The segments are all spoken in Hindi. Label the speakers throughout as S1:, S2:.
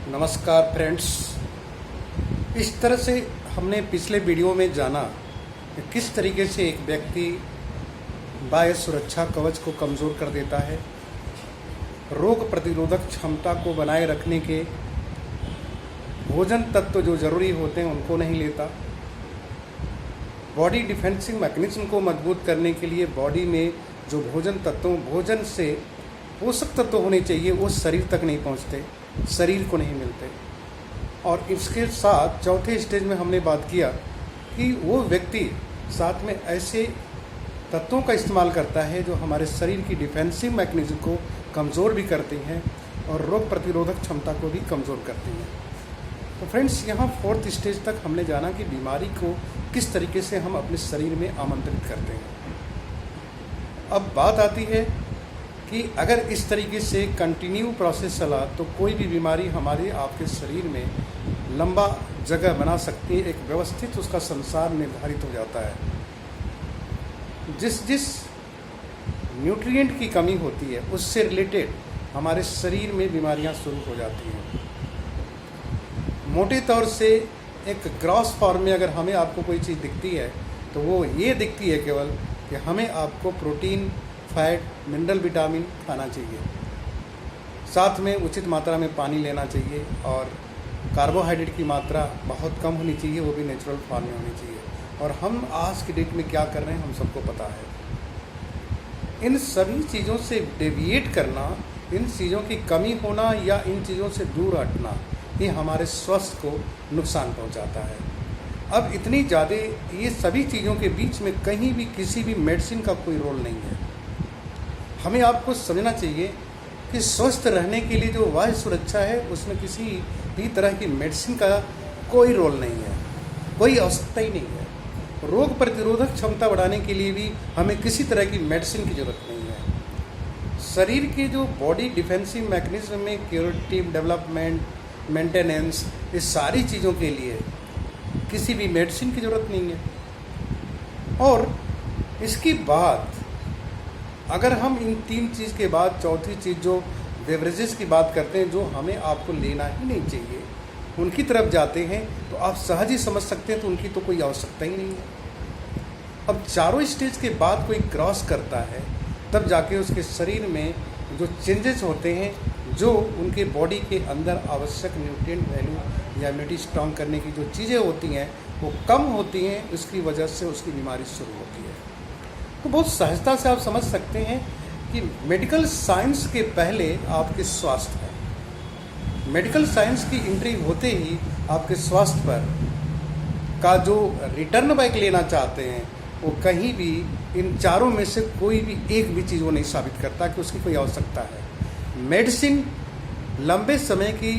S1: नमस्कार फ्रेंड्स। इस तरह से हमने पिछले वीडियो में जाना कि किस तरीके से एक व्यक्ति बाह्य सुरक्षा कवच को कमज़ोर कर देता है, रोग प्रतिरोधक क्षमता को बनाए रखने के भोजन तत्व जो ज़रूरी होते हैं उनको नहीं लेता, बॉडी डिफेंसिंग मैकेनिज्म को मजबूत करने के लिए बॉडी में जो भोजन से पोषक तत्व होने चाहिए वो शरीर तक नहीं पहुंचते, शरीर को नहीं मिलते। और इसके साथ चौथे स्टेज में हमने बात किया कि वो व्यक्ति साथ में ऐसे तत्वों का इस्तेमाल करता है जो हमारे शरीर की डिफेंसिव मैकेनिज्म को कमज़ोर भी करती हैं और रोग प्रतिरोधक क्षमता को भी कमज़ोर करती हैं। तो फ्रेंड्स, यहाँ फोर्थ स्टेज तक हमने जाना कि बीमारी को किस तरीके से हम अपने शरीर में आमंत्रित करते हैं। अब बात आती है कि अगर इस तरीके से कंटिन्यू प्रोसेस चला तो कोई भी बीमारी हमारे आपके शरीर में लंबा जगह बना सकती है, एक व्यवस्थित उसका संसार निर्धारित हो जाता है। जिस न्यूट्रिएंट की कमी होती है उससे रिलेटेड हमारे शरीर में बीमारियां शुरू हो जाती हैं। मोटे तौर से एक ग्रॉस फॉर्म में अगर हमें आपको कोई चीज़ दिखती है तो वो ये दिखती है केवल कि हमें आपको प्रोटीन, फैट, मिनरल, विटामिन खाना चाहिए, साथ में उचित मात्रा में पानी लेना चाहिए और कार्बोहाइड्रेट की मात्रा बहुत कम होनी चाहिए, वो भी नेचुरल फॉर्म में होनी चाहिए। और हम आज की डेट में क्या कर रहे हैं हम सबको पता है। इन सभी चीज़ों से डेविएट करना, इन चीज़ों की कमी होना या इन चीज़ों से दूर हटना, ये हमारे स्वास्थ्य को नुकसान पहुंचाता है। अब इतनी ज़्यादा ये सभी चीज़ों के बीच में कहीं भी किसी भी मेडिसिन का कोई रोल नहीं है। हमें आपको समझना चाहिए कि स्वस्थ रहने के लिए जो बाह्य सुरक्षा है उसमें किसी भी तरह की मेडिसिन का कोई रोल नहीं है, कोई आवश्यकता ही नहीं है। रोग प्रतिरोधक क्षमता बढ़ाने के लिए भी हमें किसी तरह की मेडिसिन की ज़रूरत नहीं है। शरीर के जो बॉडी डिफेंसिव मैकेनिज्म में क्यूरेटिव, डेवलपमेंट, मेंटेनेंस, इस सारी चीज़ों के लिए किसी भी मेडिसिन की ज़रूरत नहीं है। और इसके बाद अगर हम इन तीन चीज़ के बाद चौथी चीज़ जो बेवरेजेस की बात करते हैं, जो हमें आपको लेना ही नहीं चाहिए, उनकी तरफ जाते हैं तो आप सहज ही समझ सकते हैं तो उनकी तो कोई आवश्यकता ही नहीं है। अब चारों स्टेज के बाद कोई क्रॉस करता है तब जाके उसके शरीर में जो चेंजेस होते हैं, जो उनके बॉडी के अंदर आवश्यक न्यूट्रिएंट वैल्यू या इम्यूनिटी स्ट्रॉन्ग करने की जो चीज़ें होती हैं वो कम होती हैं, उसकी वजह से उसकी बीमारी शुरू होती है। तो बहुत सहजता से आप समझ सकते हैं कि मेडिकल साइंस के पहले आपके स्वास्थ्य है। मेडिकल साइंस की एंट्री होते ही आपके स्वास्थ्य पर का जो रिटर्न बैक लेना चाहते हैं वो कहीं भी इन चारों में से कोई भी एक भी चीज़ वो नहीं साबित करता कि उसकी कोई आवश्यकता है। मेडिसिन लंबे समय की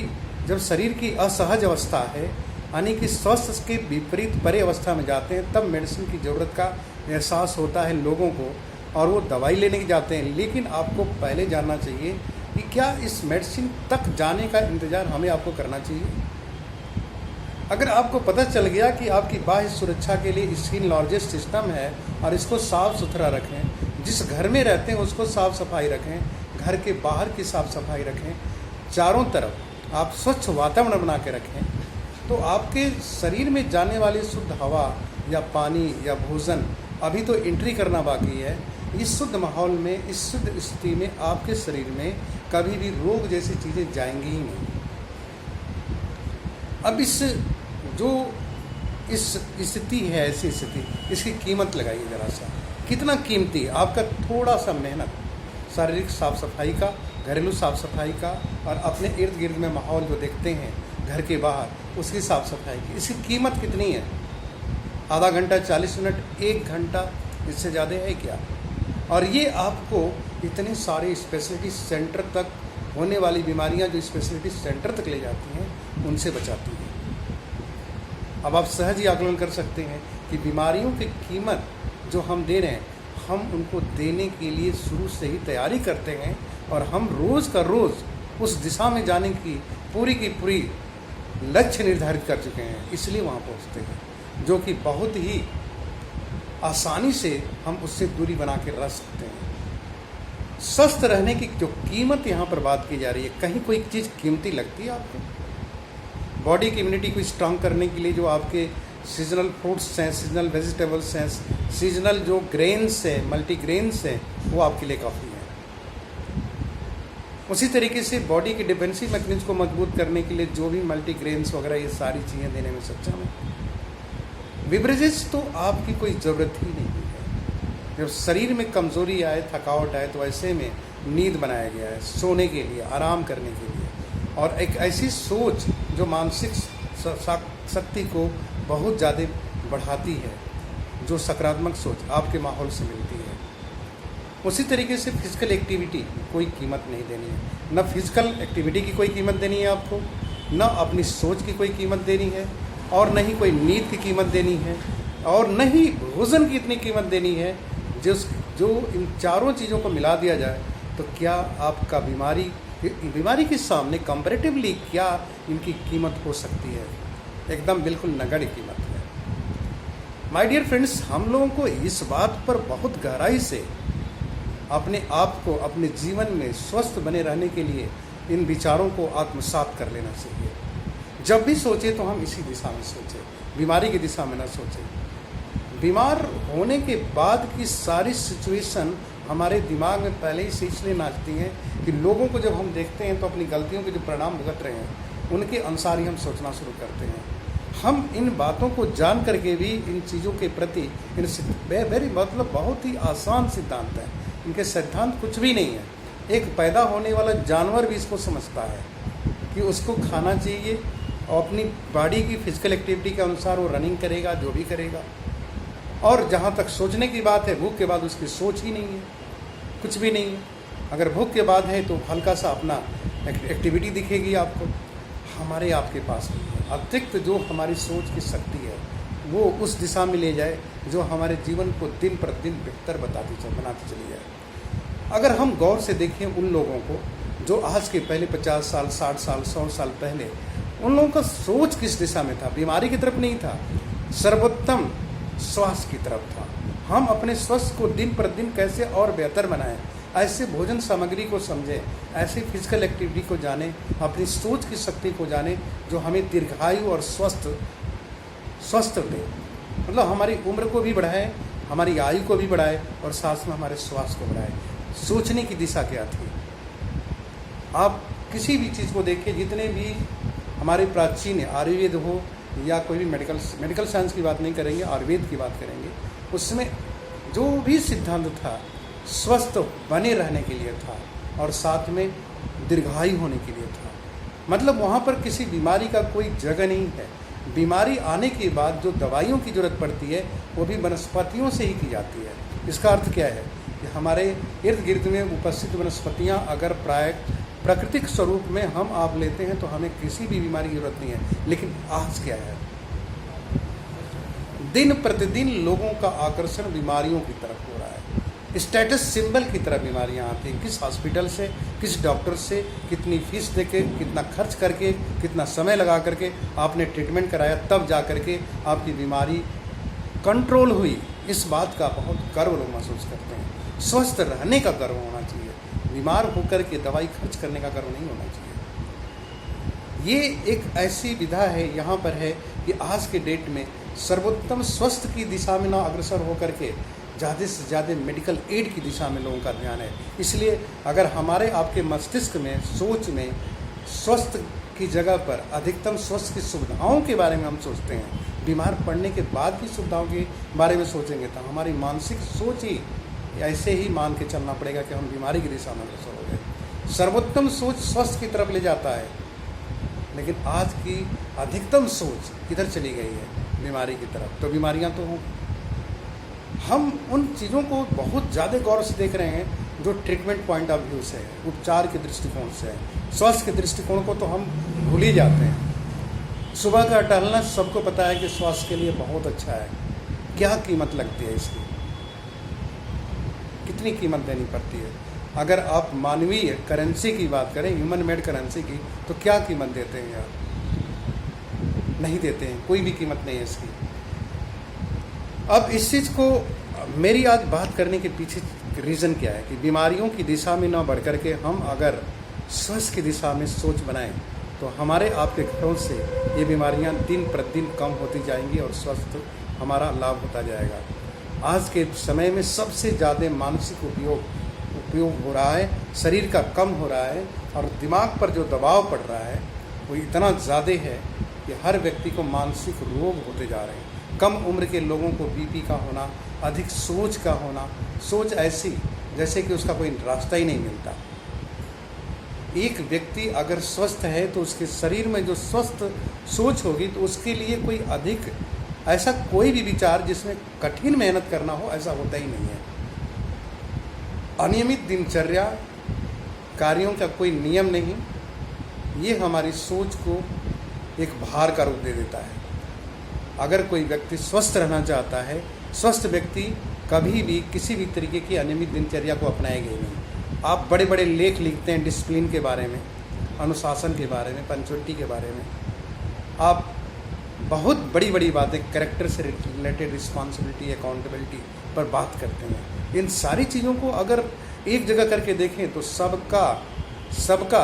S1: जब शरीर की असहज अवस्था है, यानी कि स्वास्थ्य के विपरीत परे अवस्था में जाते हैं, तब मेडिसिन की ज़रूरत का एहसास होता है लोगों को और वो दवाई लेने के जाते हैं। लेकिन आपको पहले जानना चाहिए कि क्या इस मेडिसिन तक जाने का इंतज़ार हमें आपको करना चाहिए। अगर आपको पता चल गया कि आपकी बाह्य सुरक्षा के लिए स्किन लार्जेस्ट सिस्टम है और इसको साफ़ सुथरा रखें, जिस घर में रहते हैं उसको साफ़ सफाई रखें, घर के बाहर की साफ़ सफाई रखें, चारों तरफ आप स्वच्छ वातावरण बना के रखें, तो आपके शरीर में जाने वाली शुद्ध हवा या पानी या भोजन अभी तो एंट्री करना बाकी है। इस शुद्ध माहौल में, इस शुद्ध स्थिति में आपके शरीर में कभी भी रोग जैसी चीज़ें जाएंगी ही नहीं। अब इस स्थिति है, ऐसी स्थिति, इसकी कीमत लगाइए ज़रा सा, कितना कीमती है आपका थोड़ा सा मेहनत, शारीरिक साफ़ सफाई का, घरेलू साफ़ सफाई का और अपने इर्द गिर्द में माहौल जो देखते हैं घर के बाहर उसकी साफ़ सफाई की, इसकी कीमत कितनी है? आधा घंटा, 40 मिनट, 1 घंटा, इससे ज़्यादा है क्या? और ये आपको इतने सारे स्पेशलिटी सेंटर तक होने वाली बीमारियां जो स्पेशलिटी सेंटर तक ले जाती हैं उनसे बचाती हैं। अब आप सहज ही आकलन कर सकते हैं कि बीमारियों की कीमत जो हम दे रहे हैं, हम उनको देने के लिए शुरू से ही तैयारी करते हैं और हम रोज़ का रोज़ उस दिशा में जाने की पूरी लक्ष्य निर्धारित कर चुके हैं, इसलिए वहाँ पहुँचते हैं, जो कि बहुत ही आसानी से हम उससे दूरी बना के रह सकते हैं। स्वस्थ रहने की जो कीमत यहाँ पर बात की जा रही है, कहीं कोई चीज़ कीमती लगती है आपको? बॉडी की इम्यूनिटी को स्ट्रांग करने के लिए जो आपके सीजनल फ्रूट्स हैं, सीजनल वेजिटेबल्स हैं, सीजनल जो ग्रेन्स हैं, मल्टीग्रेन्स हैं, वो आपके लिए काफ़ी है। उसी तरीके से बॉडी के डिफेंसिव मैकेनिज्म को मजबूत करने के लिए जो भी मल्टीग्रेन्स वगैरह ये सारी चीज़ें देने में सक्षम है। बिवरेजेस तो आपकी कोई ज़रूरत ही नहीं है। जब शरीर में कमज़ोरी आए, थकावट आए, तो ऐसे में नींद बनाया गया है सोने के लिए, आराम करने के लिए, और एक ऐसी सोच जो मानसिक शक्ति को बहुत ज़्यादा बढ़ाती है, जो सकारात्मक सोच आपके माहौल से मिलती है। उसी तरीके से फिजिकल एक्टिविटी कोई कीमत नहीं देनी है। न फिजिकल एक्टिविटी की कोई कीमत देनी है आपको, न अपनी सोच की कोई कीमत देनी है, और न ही कोई नींद की कीमत देनी है, और न ही भोजन की इतनी कीमत देनी है। जो इन चारों चीज़ों को मिला दिया जाए तो क्या आपका बीमारी के सामने कंपैरेटिवली क्या इनकी कीमत हो सकती है? एकदम बिल्कुल नगण्य कीमत है। माय डियर फ्रेंड्स, हम लोगों को इस बात पर बहुत गहराई से अपने आप को अपने जीवन में स्वस्थ बने रहने के लिए इन विचारों को आत्मसात कर लेना चाहिए। जब भी सोचें तो हम इसी दिशा में सोचें, बीमारी की दिशा में ना सोचें। बीमार होने के बाद की सारी सिचुएशन हमारे दिमाग में पहले ही से इसलिए नाचती हैं कि लोगों को जब हम देखते हैं तो अपनी गलतियों के जो परिणाम भुगत रहे हैं उनके अनुसार ही हम सोचना शुरू करते हैं। हम इन बातों को जान करके भी इन चीज़ों के प्रति वेरी मतलब बहुत ही आसान सिद्धांत है, इनके सिद्धांत कुछ भी नहीं है। एक पैदा होने वाला जानवर भी इसको समझता है कि उसको खाना चाहिए, और अपनी बॉडी की फिजिकल एक्टिविटी के अनुसार वो रनिंग करेगा, जो भी करेगा। और जहाँ तक सोचने की बात है, भूख के बाद उसकी सोच ही नहीं है, कुछ भी नहीं है। अगर भूख के बाद है तो हल्का सा अपना एक्टिविटी दिखेगी आपको। हमारे आपके पास नहीं है। अतिरिक्त जो हमारी सोच की शक्ति है वो उस दिशा में ले जाए जो हमारे जीवन को दिन प्रतिदिन बेहतर बनाती चली जाए। अगर हम गौर से देखें उन लोगों को जो आज के पहले 50 साल, 60 साल, 100 साल पहले, उन लोगों का सोच किस दिशा में था? बीमारी की तरफ नहीं था, सर्वोत्तम स्वास्थ्य की तरफ था। हम अपने स्वास्थ्य को दिन प्रतिदिन कैसे और बेहतर बनाएं, ऐसे भोजन सामग्री को समझें, ऐसी फिजिकल एक्टिविटी को जानें, अपनी सोच की शक्ति को जानें जो हमें दीर्घायु और स्वस्थ दे। मतलब हमारी उम्र को भी बढ़ाए, हमारी आयु को भी बढ़ाए, और साथ में हमारे स्वास्थ्य को बढ़ाए। सोचने की दिशा क्या थी? आप किसी भी चीज़ को देखिए, जितने भी हमारे प्राचीन आयुर्वेद हो या कोई भी मेडिकल साइंस की बात नहीं करेंगे, आयुर्वेद की बात करेंगे, उसमें जो भी सिद्धांत था स्वस्थ बने रहने के लिए था, और साथ में दीर्घायु होने के लिए था। मतलब वहाँ पर किसी बीमारी का कोई जगह नहीं है। बीमारी आने के बाद जो दवाइयों की ज़रूरत पड़ती है वो भी वनस्पतियों से ही की जाती है। इसका अर्थ क्या है कि हमारे इर्द गिर्द में उपस्थित वनस्पतियाँ अगर प्राकृतिक स्वरूप में हम आप लेते हैं तो हमें किसी भी बीमारी की जरूरत नहीं है। लेकिन आज क्या है, दिन प्रतिदिन लोगों का आकर्षण बीमारियों की तरफ हो रहा है। स्टेटस सिंबल की तरह बीमारियां आती हैं। किस हॉस्पिटल से, किस डॉक्टर से, कितनी फीस देके, कितना खर्च करके, कितना समय लगा करके आपने ट्रीटमेंट कराया, तब जा करके आपकी बीमारी कंट्रोल हुई। इस बात का बहुत गर्व लोग महसूस करते हैं। स्वस्थ रहने का गर्व होना चाहिए, बीमार होकर के दवाई खर्च करने का गर्व नहीं होना चाहिए। ये एक ऐसी विधा है यहाँ पर है कि आज के डेट में सर्वोत्तम स्वास्थ्य की दिशा में ना अग्रसर होकर के ज़्यादा से ज़्यादा मेडिकल एड की दिशा में लोगों का ध्यान है। इसलिए अगर हमारे आपके मस्तिष्क में, सोच में स्वस्थ की जगह पर अधिकतम स्वास्थ्य की सुविधाओं के बारे में हम सोचते हैं, बीमार पड़ने के बाद की सुविधाओं के बारे में सोचेंगे, तो हमारी मानसिक सोच ही ऐसे ही मान के चलना पड़ेगा कि हम बीमारी की दिशा में अग्रसर हो गए। सर्वोत्तम सोच स्वास्थ्य की तरफ ले जाता है, लेकिन आज की अधिकतम सोच किधर चली गई है? बीमारी की तरफ। तो बीमारियां तो हों। हम उन चीज़ों को बहुत ज़्यादा गौर से देख रहे हैं जो ट्रीटमेंट पॉइंट ऑफ व्यू से है, उपचार के दृष्टिकोण से है। स्वास्थ्य के दृष्टिकोण को तो हम भूल ही जाते हैं। सुबह का टहलना सबको पता है कि स्वास्थ्य के लिए बहुत अच्छा है। क्या कीमत लगती है इसकी? कितनी कीमत देनी पड़ती है? अगर आप मानवीय करेंसी की बात करें, ह्यूमन मेड करेंसी की, तो क्या कीमत देते हैं यार? नहीं देते हैं, कोई भी कीमत नहीं है इसकी। अब इस चीज़ को मेरी आज बात करने के पीछे रीज़न क्या है कि बीमारियों की दिशा में ना बढ़ कर के हम अगर स्वस्थ की दिशा में सोच बनाएं तो हमारे आपके घरों से ये बीमारियां दिन प्रतिदिन कम होती जाएंगी और स्वस्थ हमारा लाभ होता जाएगा। आज के समय में सबसे ज़्यादा मानसिक उपयोग हो रहा है, शरीर का कम हो रहा है और दिमाग पर जो दबाव पड़ रहा है वो इतना ज़्यादा है कि हर व्यक्ति को मानसिक रोग होते जा रहे हैं। कम उम्र के लोगों को बीपी का होना, अधिक सोच का होना, सोच ऐसी जैसे कि उसका कोई रास्ता ही नहीं मिलता। एक व्यक्ति अगर स्वस्थ है तो उसके शरीर में जो स्वस्थ सोच होगी तो उसके लिए कोई अधिक ऐसा कोई भी विचार जिसमें कठिन मेहनत करना हो ऐसा होता ही नहीं है। अनियमित दिनचर्या, कार्यों का कोई नियम नहीं, ये हमारी सोच को एक भार का रूप दे देता है। अगर कोई व्यक्ति स्वस्थ रहना चाहता है, स्वस्थ व्यक्ति कभी भी किसी भी तरीके की अनियमित दिनचर्या को अपनाएगा ही नहीं। आप बड़े बड़े लेख लिखते हैं डिसिप्लिन के बारे में, अनुशासन के बारे में, पंक्चुअलिटी के बारे में, आप बहुत बड़ी बड़ी बातें कैरेक्टर से रिलेटेड, रिस्पॉन्सिबिलिटी, अकाउंटेबिलिटी पर बात करते हैं। इन सारी चीज़ों को अगर एक जगह करके देखें तो सबका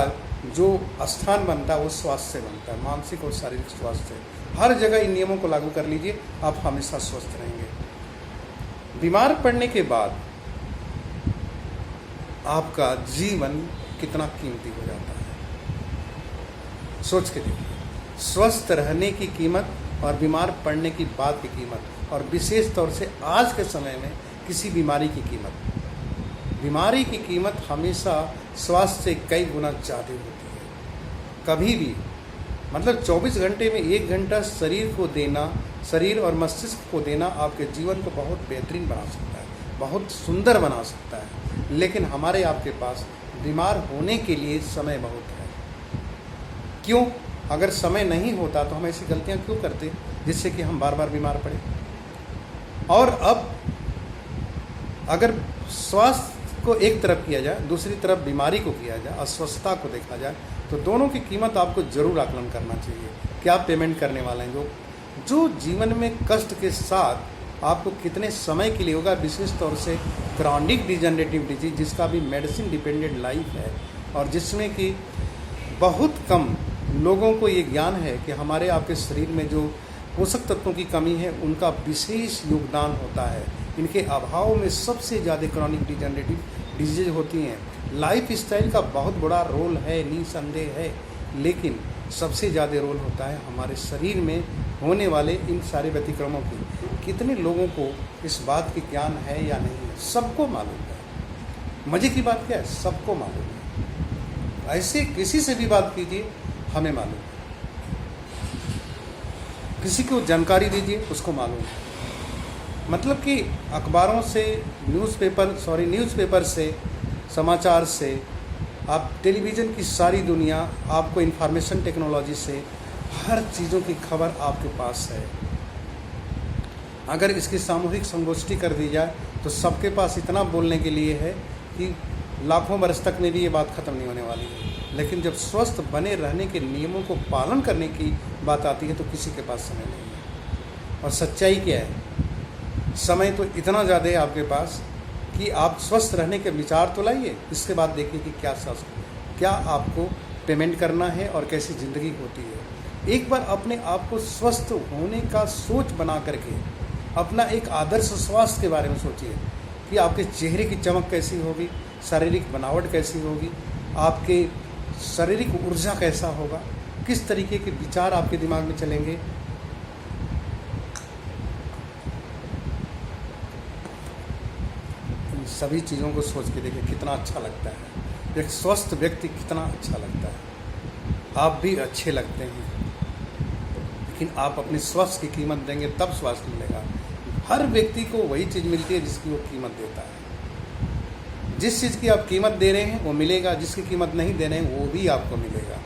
S1: जो स्थान बनता है वो स्वास्थ्य से बनता है, मानसिक और शारीरिक स्वास्थ्य। हर जगह इन नियमों को लागू कर लीजिए, आप हमेशा स्वस्थ रहेंगे। बीमार पड़ने के बाद आपका जीवन कितना कीमती हो जाता है, सोच के देखिए। स्वस्थ रहने की कीमत और बीमार पड़ने की बाद की कीमत, और विशेष तौर से आज के समय में किसी बीमारी की कीमत हमेशा स्वास्थ्य से कई गुना ज़्यादा होती है। कभी भी मतलब 24 घंटे में 1 घंटा शरीर को देना, शरीर और मस्तिष्क को देना आपके जीवन को बहुत बेहतरीन बना सकता है, बहुत सुंदर बना सकता है। लेकिन हमारे आपके पास बीमार होने के लिए समय बहुत है। क्यों? अगर समय नहीं होता तो हम ऐसी गलतियां क्यों करते जिससे कि हम बार बार बीमार पड़े। और अब अगर स्वास्थ्य को एक तरफ किया जाए, दूसरी तरफ बीमारी को किया जाए, अस्वस्थता को देखा जाए, तो दोनों की कीमत आपको जरूर आकलन करना चाहिए कि आप पेमेंट करने वाले हैं। जो जीवन में कष्ट के साथ आपको कितने समय के लिए होगा, विशेष तौर से क्रॉनिक डिजेनरेटिव डिजीज जिसका भी मेडिसिन डिपेंडेंट लाइफ है, और जिसमें कि बहुत कम लोगों को ये ज्ञान है कि हमारे आपके शरीर में जो पोषक तत्वों की कमी है उनका विशेष योगदान होता है। इनके अभाव में सबसे ज़्यादा क्रॉनिक डिजेनरेटिव डिजीज होती हैं। लाइफ स्टाइल का बहुत बड़ा रोल है, निसंदेह है, लेकिन सबसे ज़्यादा रोल होता है हमारे शरीर में होने वाले इन सारे व्यतिक्रमों की। कितने लोगों को इस बात की ज्ञान है या नहीं है? सबको मालूम है। मज़े की बात क्या है, सबको मालूम है। ऐसे किसी से भी बात कीजिए, हमें मालूम है। किसी को जानकारी दीजिए, उसको मालूम है। मतलब कि अखबारों से, न्यूज़पेपर से, समाचार से, आप टेलीविज़न की सारी दुनिया, आपको इंफॉर्मेशन टेक्नोलॉजी से हर चीज़ों की खबर आपके पास है। अगर इसकी सामूहिक संगोष्ठी कर दी जाए तो सबके पास इतना बोलने के लिए है कि लाखों बरस तक में भी ये बात ख़त्म नहीं होने वाली है। लेकिन जब स्वस्थ बने रहने के नियमों को पालन करने की बात आती है तो किसी के पास समय नहीं है। और सच्चाई क्या है? समय तो इतना ज़्यादा है आपके पास कि आप स्वस्थ रहने के विचार तो लाइए, इसके बाद देखिए कि क्या आपको पेमेंट करना है और कैसी ज़िंदगी होती है। एक बार अपने आप को स्वस्थ होने का सोच बना करके अपना एक आदर्श स्वास्थ्य के बारे में सोचिए कि आपके चेहरे की चमक कैसी होगी, शारीरिक बनावट कैसी होगी, आपके शारीरिक ऊर्जा कैसा होगा, किस तरीके के विचार आपके दिमाग में चलेंगे। इन सभी चीज़ों को सोच के देखिए कितना अच्छा लगता है। एक स्वस्थ व्यक्ति कितना अच्छा लगता है। आप भी अच्छे लगते हैं, लेकिन आप अपने स्वास्थ्य की कीमत देंगे तब स्वास्थ्य मिलेगा। हर व्यक्ति को वही चीज़ मिलती है जिसकी वो कीमत देता है। जिस चीज़ की आप कीमत दे रहे हैं वो मिलेगा, जिसकी कीमत नहीं दे रहे हैं वो भी आपको मिलेगा,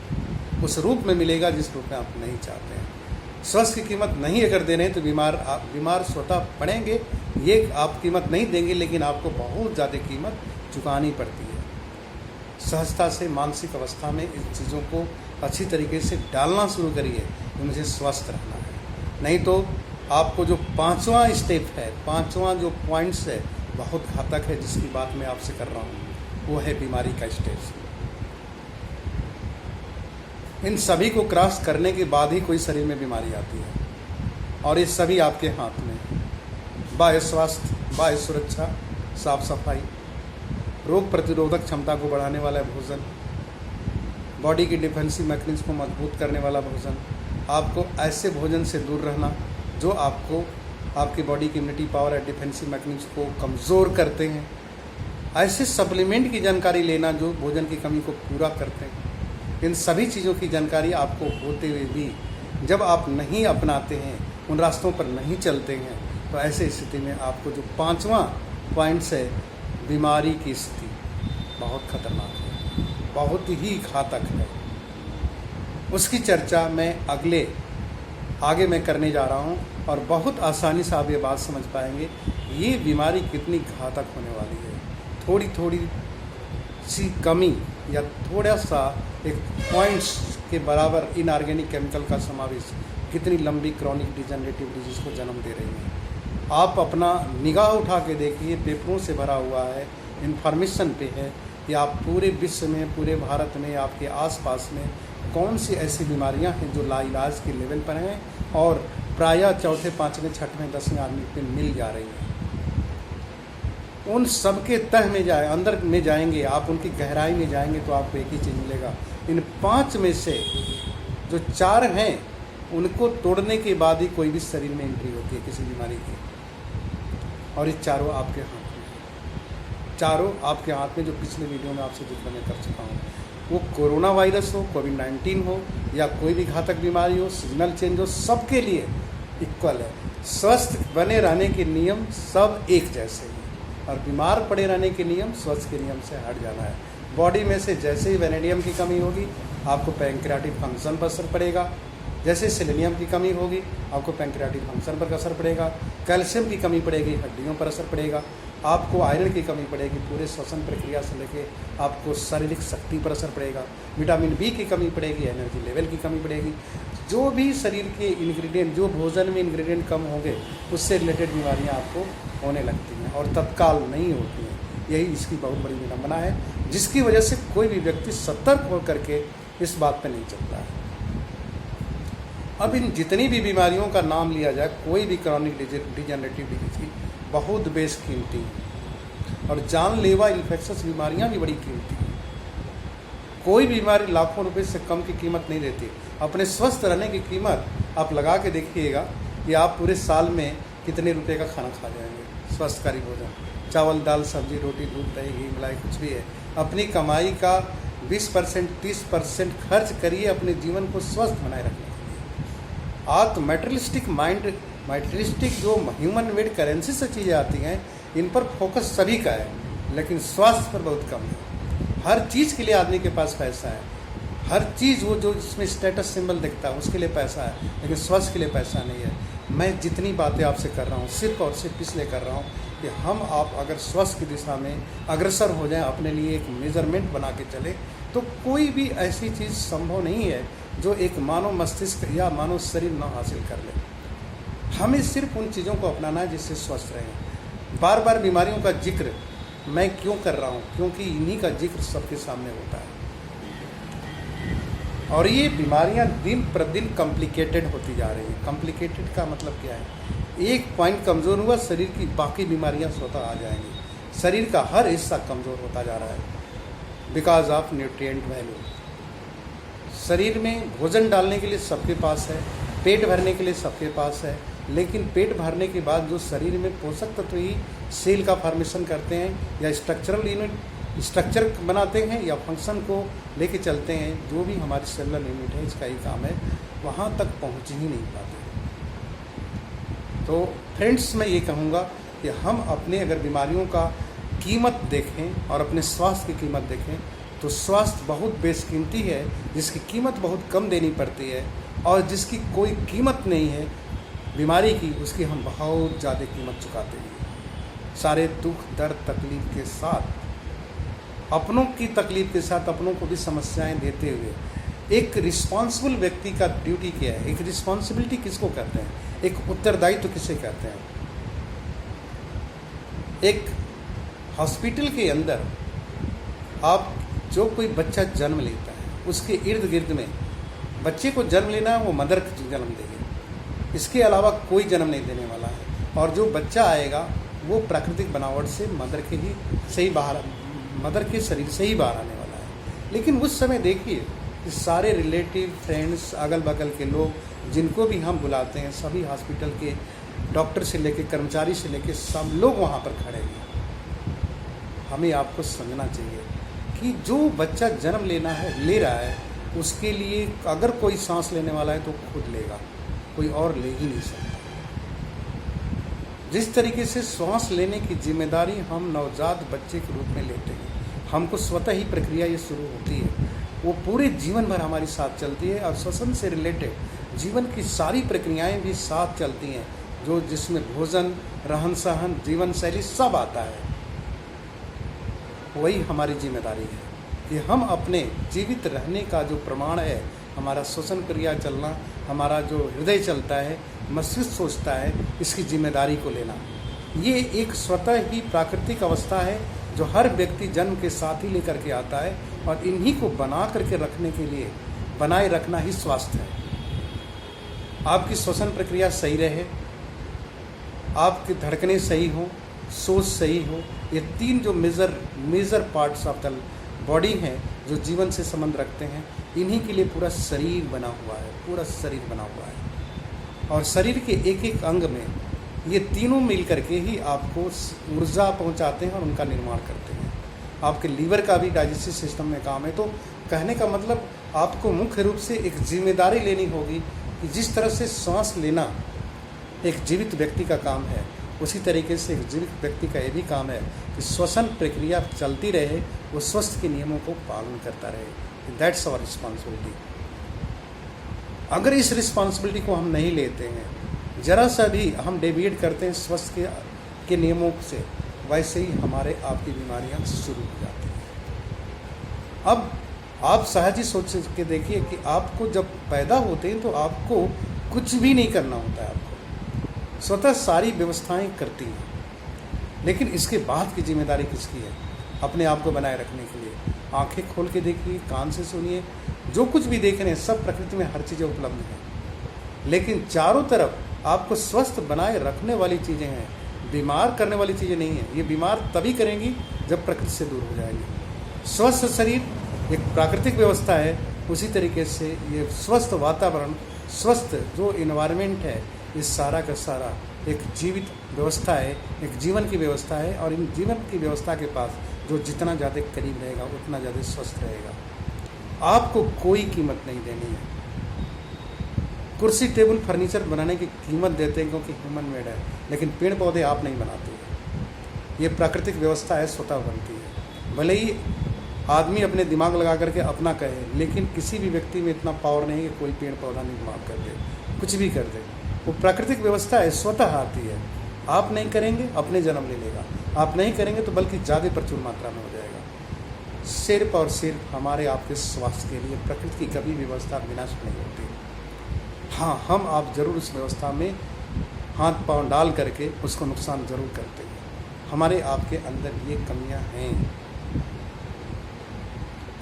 S1: उस रूप में मिलेगा जिस रूप में आप नहीं चाहते हैं। स्वास्थ्य की कीमत नहीं अगर दे रहे हैं तो बीमार स्वतः पड़ेंगे। ये आप कीमत नहीं देंगे, लेकिन आपको बहुत ज़्यादा कीमत चुकानी पड़ती है। सहजता से मानसिक अवस्था में इन चीज़ों को अच्छी तरीके से डालना शुरू करिए कि मुझे स्वस्थ रहना है। नहीं तो आपको जो 5वां स्टेप है, 5वां जो पॉइंट्स है, बहुत घातक है, जिसकी बात मैं आपसे कर रहा हूँ, वो है बीमारी का स्टेज। इन सभी को क्रॉस करने के बाद ही कोई शरीर में बीमारी आती है, और ये सभी आपके हाथ में है। बाह्य स्वास्थ्य, बाह्य सुरक्षा, साफ सफाई, रोग प्रतिरोधक क्षमता को बढ़ाने वाला भोजन, बॉडी की डिफेंसिव मैकेनिज्म को मजबूत करने वाला भोजन, आपको ऐसे भोजन से दूर रहना जो आपको आपकी बॉडी की इम्यूनिटी पावर और डिफेंसिव मैकेनिज्म को कमज़ोर करते हैं। ऐसे सप्लीमेंट की जानकारी लेना जो भोजन की कमी को पूरा करते हैं। इन सभी चीज़ों की जानकारी आपको होते हुए भी जब आप नहीं अपनाते हैं, उन रास्तों पर नहीं चलते हैं, तो ऐसे स्थिति में आपको जो 5वां पॉइंट्स है, बीमारी की स्थिति बहुत खतरनाक है, बहुत ही घातक है। उसकी चर्चा मैं आगे मैं करने जा रहा हूँ, और बहुत आसानी से आप ये बात समझ पाएंगे ये बीमारी कितनी घातक होने वाली है। थोड़ी थोड़ी सी कमी या थोड़ा सा एक पॉइंट्स के बराबर इनऑर्गेनिक केमिकल का समावेश कितनी लंबी क्रॉनिक डिजेनरेटिव डिजीज को जन्म दे रही है। आप अपना निगाह उठा के देखिए, पेपरों से भरा हुआ है, इन्फॉर्मेशन पे है कि आप पूरे विश्व में, पूरे भारत में, आपके आसपास में कौन सी ऐसी बीमारियां हैं जो लाइलाज के लेवल पर हैं और प्रायः चौथे, पाँचवें, छठवें, 10वें आदमी पे मिल जा रही हैं। उन सब के तह में अंदर में जाएंगे आप, उनकी गहराई में जाएंगे तो आपको एक ही चीज़ मिलेगा। इन 5 में से जो 4 हैं उनको तोड़ने के बाद ही कोई भी शरीर में एंट्री होती है किसी बीमारी की, और ये चारों आपके हाथ में, चारों आपके हाथ में। जो पिछले वीडियो में आपसे जिक्र मैं कर चुका हूँ, वो कोरोना वायरस हो, कोविड-19 हो, या कोई भी घातक बीमारी हो, सीजनल चेंज हो, सबके लिए इक्वल है। स्वस्थ बने रहने के नियम सब एक जैसे हैं, और बीमार पड़े रहने के नियम स्वस्थ के नियम से हट जाना है। बॉडी में से जैसे ही वेनेडियम की कमी होगी आपको पैंक्रियाटिक फंक्शन पर असर पड़ेगा, जैसे सेलेनियम की कमी होगी आपको पैंक्रियाटिक फंक्शन पर असर पड़ेगा, कैल्शियम की कमी पड़ेगी हड्डियों पर असर पड़ेगा, आपको आयरन की कमी पड़ेगी पूरे श्वसन प्रक्रिया से लेके आपको शारीरिक शक्ति पर असर पड़ेगा, विटामिन बी की कमी पड़ेगी, एनर्जी लेवल की कमी पड़ेगी। जो भी शरीर के इंग्रेडिएंट, जो भोजन में इंग्रेडिएंट कम होंगे उससे रिलेटेड बीमारियां आपको होने लगती हैं, और तत्काल नहीं होती हैं। यही इसकी बहुत बड़ी विडंबना है, जिसकी वजह से कोई भी व्यक्ति सतर्क होकर के इस बात पर नहीं चलता है। अब इन जितनी भी बीमारियों का नाम लिया जाए, कोई भी क्रॉनिक डिजेनरेटिव डिजीज बहुत बेशकीमती है, और जानलेवा इन्फेक्शस बीमारियां भी बड़ी कीमती हैं। कोई बीमारी लाखों रुपए से कम की कीमत नहीं देती। अपने स्वस्थ रहने की कीमत आप लगा के देखिएगा कि आप पूरे साल में कितने रुपए का खाना खा जाएंगे। स्वस्थकारी भोजन, चावल, दाल, सब्जी, रोटी, दूध, दही, घी, मलाई, कुछ भी है, अपनी कमाई का 20%, 30% खर्च करिए अपने जीवन को स्वस्थ बनाए रखने के लिए। आप मैटेरियलिस्टिक माइंड, मैटेरियलिस्टिक जो ह्यूमन मेड करेंसी से चीज़ें आती हैं, इन पर फोकस सभी का है, लेकिन स्वास्थ्य पर बहुत कम है। हर चीज़ के लिए आदमी के पास पैसा है, हर चीज़ वो जो जिसमें स्टेटस सिंबल दिखता है उसके लिए पैसा है, लेकिन स्वास्थ्य के लिए पैसा नहीं है। मैं जितनी बातें आपसे कर रहा हूँ सिर्फ और सिर्फ इसलिए कर रहा हूँ कि हम आप अगर स्वास्थ्य की दिशा में अग्रसर हो जाएं, अपने लिए एक मेजरमेंट बना के चले, तो कोई भी ऐसी चीज़ संभव नहीं है जो एक मानव मस्तिष्क या मानव शरीर न हासिल कर ले। हमें सिर्फ उन चीज़ों को अपनाना है जिससे स्वस्थ रहें। बार बार बीमारियों का जिक्र मैं क्यों कर रहा हूँ? क्योंकि इन्हीं का जिक्र सबके सामने होता है, और ये बीमारियां दिन प्रतिदिन कॉम्प्लिकेटेड होती जा रही हैं। कॉम्प्लिकेटेड का मतलब क्या है? एक पॉइंट कमज़ोर हुआ, शरीर की बाकी बीमारियां स्वतः आ जाएंगी। शरीर का हर हिस्सा कमज़ोर होता जा रहा है बिकॉज ऑफ न्यूट्रिएंट वैल्यू। शरीर में भोजन डालने के लिए सबके पास है, पेट भरने के लिए सबके पास है, लेकिन पेट भरने के बाद जो शरीर में पोषक तत्व ही सेल का फॉर्मेशन करते हैं या स्ट्रक्चरल यूनिट स्ट्रक्चर बनाते हैं या फंक्शन को लेके चलते हैं, जो भी हमारी सेलुलर यूनिट है इसका ही काम है, वहाँ तक पहुँच ही नहीं पाते। तो फ्रेंड्स, मैं ये कहूँगा कि हम अपने अगर बीमारियों का कीमत देखें और अपने स्वास्थ्य की कीमत देखें, तो स्वास्थ्य बहुत बेशकीमती है, जिसकी कीमत बहुत कम देनी पड़ती है, और जिसकी कोई कीमत नहीं है बीमारी की, उसकी हम बहुत ज़्यादा कीमत चुकाते हैं। सारे दुख, दर्द, तकलीफ के साथ, अपनों की तकलीफ के साथ अपनों को भी समस्याएं देते हुए एक रिस्पॉन्सिबल व्यक्ति का ड्यूटी क्या है? एक रिस्पॉन्सिबिलिटी किसको कहते हैं? एक उत्तरदायित्व किसे कहते हैं? एक हॉस्पिटल के अंदर आप जो कोई बच्चा जन्म लेता है, उसके इर्द गिर्द में बच्चे को जन्म लेना है वो मदर जन्म देगी, इसके अलावा कोई जन्म नहीं देने वाला है। और जो बच्चा आएगा वो प्राकृतिक बनावट से मदर के शरीर से ही बाहर आने वाला है। लेकिन उस समय देखिए कि सारे रिलेटिव, फ्रेंड्स, अगल बगल के लोग जिनको भी हम बुलाते हैं, सभी हॉस्पिटल के डॉक्टर से लेके कर्मचारी से लेके सब लोग वहाँ पर खड़े हैं। हमें आपको समझना चाहिए कि जो बच्चा जन्म ले रहा है उसके लिए अगर कोई सांस लेने वाला है तो खुद लेगा, कोई और ले ही नहीं सकता। जिस तरीके से श्वास लेने की जिम्मेदारी हम नवजात बच्चे के रूप में लेते हैं, हमको स्वतः ही प्रक्रिया ये शुरू होती है, वो पूरे जीवन भर हमारी साथ चलती है। और श्वसन से रिलेटेड जीवन की सारी प्रक्रियाएं भी साथ चलती हैं, जो जिसमें भोजन, रहन सहन, जीवन शैली सब आता है। वही हमारी जिम्मेदारी है कि हम अपने जीवित रहने का जो प्रमाण है, हमारा श्वसन क्रिया चलना, हमारा जो हृदय चलता है, मस्तिष्क सोचता है, इसकी जिम्मेदारी को लेना। ये एक स्वतः ही प्राकृतिक अवस्था है जो हर व्यक्ति जन्म के साथ ही लेकर के आता है, और इन्हीं को बना करके रखने के लिए बनाए रखना ही स्वास्थ्य है। आपकी श्वसन प्रक्रिया सही रहे, आपकी धड़कनें सही हों, सोच सही हो, ये तीन जो major parts of the body हैं जो जीवन से संबंध रखते हैं, इन्हीं के लिए पूरा शरीर बना हुआ है, पूरा शरीर बना हुआ है। और शरीर के एक एक अंग में ये तीनों मिल करके ही आपको ऊर्जा पहुंचाते हैं और उनका निर्माण करते हैं। आपके लीवर का भी डाइजेस्टिव सिस्टम में काम है। तो कहने का मतलब आपको मुख्य रूप से एक जिम्मेदारी लेनी होगी कि जिस तरह से सांस लेना एक जीवित व्यक्ति का काम है, उसी तरीके से एक जीवित व्यक्ति का ये भी काम है कि श्वसन प्रक्रिया चलती रहे, वो स्वस्थ के नियमों को पालन करता रहे। That's our responsibility. अगर इस रिस्पॉन्सिबिलिटी को हम नहीं लेते हैं, जरा सा भी हम डेविएट करते हैं स्वास्थ्य के नियमों से, वैसे ही हमारे आपकी बीमारियां शुरू हो जाती हैं। अब आप सहज ही सोच के देखिए कि आपको जब पैदा होते हैं तो आपको कुछ भी नहीं करना होता है, आपको स्वतः सारी व्यवस्थाएं करती हैं। लेकिन इसके बाद की जिम्मेदारी किसकी है? अपने आप को बनाए रखने के लिए आंखें खोल के देखिए, कान से सुनिए, जो कुछ भी देख रहे हैं सब प्रकृति में हर चीज़ें उपलब्ध हैं। लेकिन चारों तरफ आपको स्वस्थ बनाए रखने वाली चीज़ें हैं, बीमार करने वाली चीज़ें नहीं हैं। ये बीमार तभी करेंगी जब प्रकृति से दूर हो जाएंगी। स्वस्थ शरीर एक प्राकृतिक व्यवस्था है, उसी तरीके से ये स्वस्थ वातावरण, स्वस्थ जो इन्वायरमेंट है, ये सारा का सारा एक जीवित व्यवस्था है, एक जीवन की व्यवस्था है। और इन जीवन की व्यवस्था के पास जो जितना ज़्यादा करीब रहेगा उतना ज़्यादा स्वस्थ रहेगा। आपको कोई कीमत नहीं देनी है। कुर्सी, टेबल, फर्नीचर बनाने की कीमत देते हैं क्योंकि ह्यूमन मेड है, लेकिन पेड़ पौधे आप नहीं बनाते हैं। ये प्राकृतिक व्यवस्था है, स्वतः बनती है। भले ही आदमी अपने दिमाग लगा करके अपना कहे, लेकिन किसी भी व्यक्ति में इतना पावर नहीं है कि कोई पेड़ पौधा निर्माण कर दे, कुछ भी कर दे। वो प्राकृतिक व्यवस्था है, स्वतः आती है। आप नहीं करेंगे, अपने जन्म ले लेगा। आप नहीं करेंगे तो बल्कि ज़्यादा प्रचुर मात्रा में हो जाएगा। सिर्फ और सिर्फ हमारे आपके स्वास्थ्य के लिए प्रकृति की कभी व्यवस्था विनाश नहीं होती। हाँ, हम आप जरूर उस व्यवस्था में हाथ पांव डाल करके उसको नुकसान जरूर करते हैं। हमारे आपके अंदर ये कमियां हैं।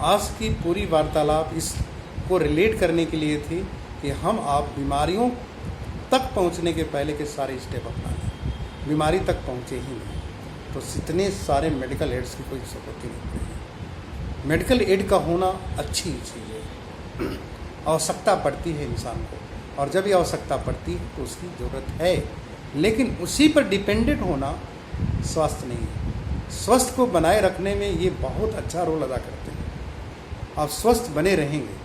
S1: आज की पूरी वार्तालाप इसको रिलेट करने के लिए थी कि हम आप बीमारियों तक पहुंचने के पहले के सारे स्टेप अपना लें। बीमारी तक पहुंचे ही नहीं तो इतने सारे मेडिकल एड्स की कोई ज़रूरत ही नहीं पड़ेगी। मेडिकल एड का होना अच्छी चीज़ है, आवश्यकता पड़ती है इंसान को, और जब ये आवश्यकता पड़ती है तो उसकी ज़रूरत है। लेकिन उसी पर डिपेंडेंट होना स्वास्थ्य नहीं है। स्वस्थ को बनाए रखने में ये बहुत अच्छा रोल अदा करते हैं। आप स्वस्थ बने रहेंगे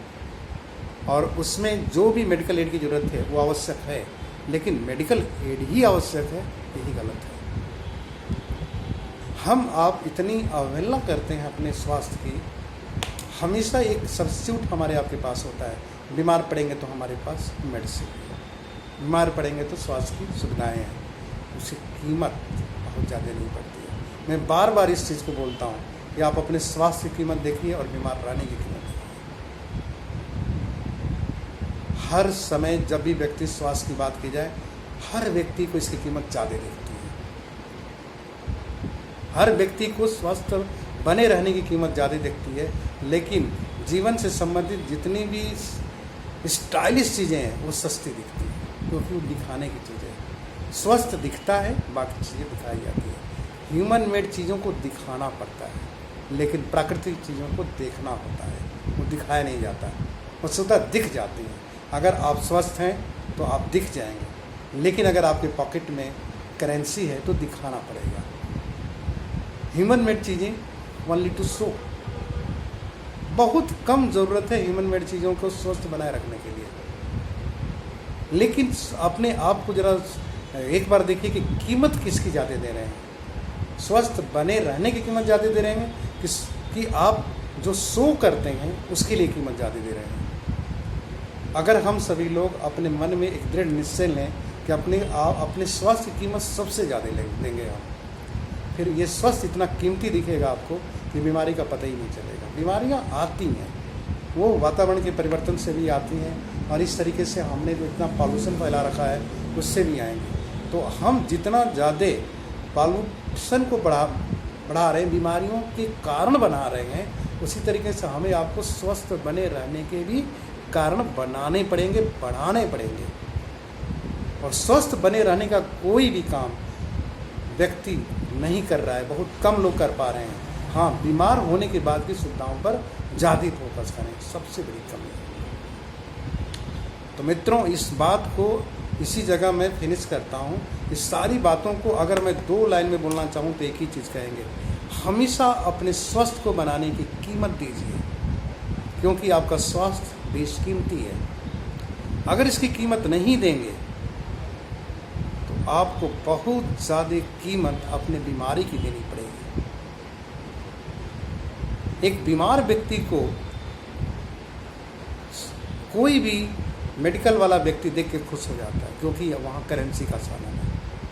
S1: और उसमें जो भी मेडिकल एड की ज़रूरत है वो आवश्यक है, लेकिन मेडिकल एड ही आवश्यक है, यही गलत है। हम आप इतनी अवहेलना करते हैं अपने स्वास्थ्य की। हमेशा एक सब्स्टिट्यूट हमारे आपके पास होता है। बीमार पड़ेंगे तो हमारे पास मेडिसिन है, बीमार पड़ेंगे तो स्वास्थ्य की सुविधाएँ हैं, उसकी कीमत बहुत ज़्यादा नहीं पड़ती है। मैं बार बार इस चीज़ को बोलता हूँ कि आप अपने स्वास्थ्य की कीमत देखिए और बीमार रहने की कीमत देखिए। हर समय जब भी व्यक्ति स्वास्थ्य की बात की जाए, हर व्यक्ति को इसकी कीमत ज़्यादा दिखती है। हर व्यक्ति को स्वस्थ बने रहने की कीमत ज़्यादा दिखती है, लेकिन जीवन से संबंधित जितनी भी स्टाइलिश चीज़ें हैं वो सस्ती दिखती हैं, क्योंकि वो दिखाने की चीज़ें हैं। स्वस्थ दिखता है, बाकी चीज़ें दिखाई जाती हैं। ह्यूमन मेड चीज़ों को दिखाना पड़ता है, लेकिन प्राकृतिक चीज़ों को देखना होता है, वो दिखाया नहीं जाता, वो स्वतः दिख जाती हैं। अगर आप स्वस्थ हैं तो आप दिख जाएंगे, लेकिन अगर आपके पॉकेट में करेंसी है तो दिखाना पड़ेगा। ह्यूमन मेड चीज़ें ओनली टू शो, बहुत कम ज़रूरत है ह्यूमन मेड चीज़ों को स्वस्थ बनाए रखने के लिए। लेकिन अपने आप को ज़रा एक बार देखिए कि कीमत किसकी ज़्यादा दे रहे हैं। स्वस्थ बने रहने की कीमत ज़्यादा दे रहे हैं कि आप जो शो करते हैं उसके लिए कीमत ज़्यादा दे रहे हैं। अगर हम सभी लोग अपने मन में एक दृढ़ निश्चय लें कि अपने स्वास्थ्य की कीमत सबसे ज़्यादा देंगे हम, फिर ये स्वास्थ्य इतना कीमती दिखेगा आपको कि बीमारी का पता ही नहीं चलेगा। बीमारियां आती हैं, वो वातावरण के परिवर्तन से भी आती हैं, और इस तरीके से हमने जो इतना पॉल्यूशन फैला रखा है उससे भी आएंगे। तो हम जितना ज़्यादा पॉल्यूशन को बढ़ा रहे हैं, बीमारियों के कारण बना रहे हैं, उसी तरीके से हमें आपको स्वस्थ बने रहने के भी कारण बनाने पड़ेंगे, बढ़ाने पड़ेंगे। और स्वस्थ बने रहने का कोई भी काम व्यक्ति नहीं कर रहा है, बहुत कम लोग कर पा रहे हैं। हाँ, बीमार होने के बाद की सुविधाओं पर ज़्यादा फोकस करें, सबसे बड़ी कमी है। तो मित्रों, इस बात को इसी जगह मैं फिनिश करता हूँ। इस सारी बातों को अगर मैं 2 लाइन में बोलना चाहूँ तो एक ही चीज़ कहेंगे, हमेशा अपने स्वास्थ्य को बनाने की कीमत दीजिए, क्योंकि आपका स्वास्थ्य बेशकीमती है। अगर इसकी कीमत नहीं देंगे तो आपको बहुत ज़्यादा कीमत अपने बीमारी की देनी पड़ेगी। एक बीमार व्यक्ति को कोई भी मेडिकल वाला व्यक्ति देख के खुश हो जाता है, क्योंकि वहाँ करेंसी का साधन है।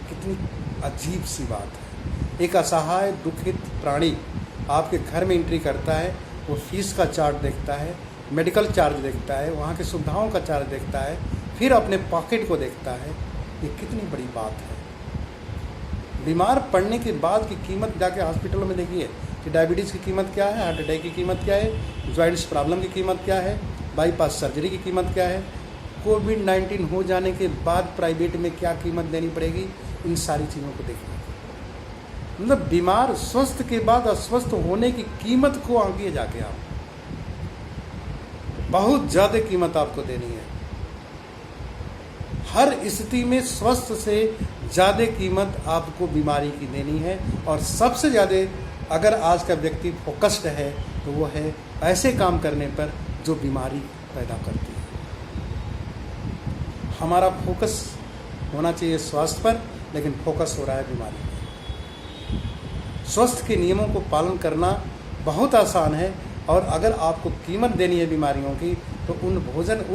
S1: कितनी अजीब सी बात है। एक असहाय दुखित प्राणी आपके घर में एंट्री करता है, वो फीस का चार्ज देखता है, मेडिकल चार्ज देखता है, वहाँ की सुविधाओं का चार्ज देखता है, फिर अपने पॉकेट को देखता है। ये कितनी बड़ी बात है। बीमार पड़ने के बाद की कीमत जाके हॉस्पिटलों में देखिए कि डायबिटीज़ की कीमत क्या है, हार्ट अटैक की कीमत क्या है, जॉइंट्स प्रॉब्लम की कीमत क्या है, बाईपास सर्जरी की कीमत क्या है, कोविड-19 हो जाने के बाद प्राइवेट में क्या कीमत देनी पड़ेगी, इन सारी चीज़ों को देखना। मतलब बीमार स्वस्थ के बाद अस्वस्थ होने की कीमत को आगे जाके आप बहुत ज़्यादा कीमत आपको देनी है। हर स्थिति में स्वस्थ से ज़्यादा कीमत आपको बीमारी की देनी है। और सबसे ज़्यादा अगर आज का व्यक्ति फोकस्ड है तो वो है ऐसे काम करने पर जो बीमारी पैदा करती है। हमारा फोकस होना चाहिए स्वास्थ्य पर, लेकिन फोकस हो रहा है बीमारी पर। स्वास्थ्य के नियमों को पालन करना बहुत आसान है, और अगर आपको कीमत देनी है बीमारियों की तो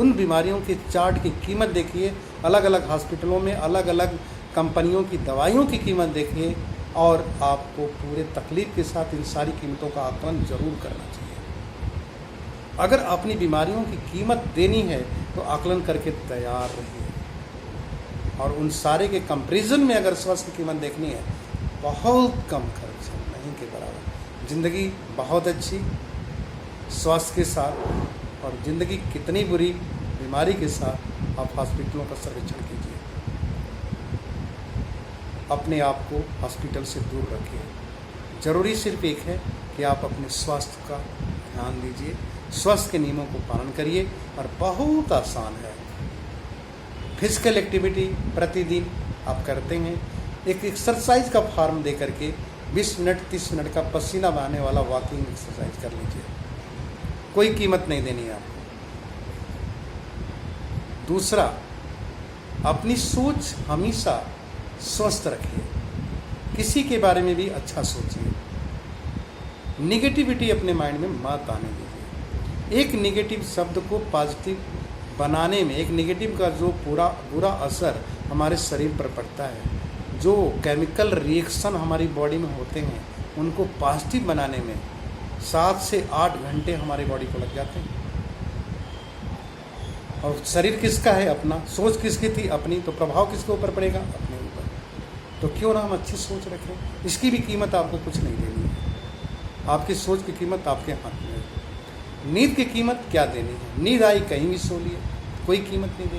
S1: उन बीमारियों के चार्ट की कीमत देखिए, अलग अलग हॉस्पिटलों में अलग अलग कंपनियों की दवाइयों की कीमत देखिए, और आपको पूरे तकलीफ के साथ इन सारी कीमतों का आकलन जरूर करना चाहिए। अगर अपनी बीमारियों की कीमत देनी है तो आकलन करके तैयार रहिए, और उन सारे के कंपैरिजन में अगर स्वास्थ्य की कीमत देखनी है, बहुत कम खर्च है, नहीं के बराबर। ज़िंदगी बहुत अच्छी स्वास्थ्य के साथ, और ज़िंदगी कितनी बुरी बीमारी के साथ। आप हॉस्पिटलों का सर्वेक्षण कीजिए, अपने आप को हॉस्पिटल से दूर रखिए। ज़रूरी सिर्फ एक है कि आप अपने स्वास्थ्य का ध्यान दीजिए, स्वास्थ्य के नियमों को पालन करिए, और बहुत आसान है। फिजिकल एक्टिविटी प्रतिदिन आप करते हैं, एक एक्सरसाइज का फॉर्म दे करके 20 मिनट 30 मिनट का पसीना बहाने वाला वॉकिंग एक्सरसाइज कर लीजिए, कोई कीमत नहीं देनी है आपको। दूसरा, अपनी सोच हमेशा स्वस्थ रखिए, किसी के बारे में भी अच्छा सोचिए, निगेटिविटी अपने माइंड में मत आने दीजिए। एक निगेटिव शब्द को पॉजिटिव बनाने में, एक नेगेटिव का जो पूरा बुरा असर हमारे शरीर पर पड़ता है, जो केमिकल रिएक्शन हमारी बॉडी में होते हैं, उनको पॉजिटिव बनाने में 7 से 8 घंटे हमारी बॉडी को लग जाते हैं। और शरीर किसका है? अपना। सोच किसकी थी? अपनी। तो प्रभाव किसके ऊपर पड़ेगा? अपने ऊपर। तो क्यों ना हम अच्छी सोच रखें। इसकी भी कीमत आपको कुछ नहीं देनी है, आपकी सोच की कीमत आपके हाथ में है। नींद की कीमत क्या देनी है? नींद आई कहीं भी सो लिए, कोई कीमत नहीं देनी।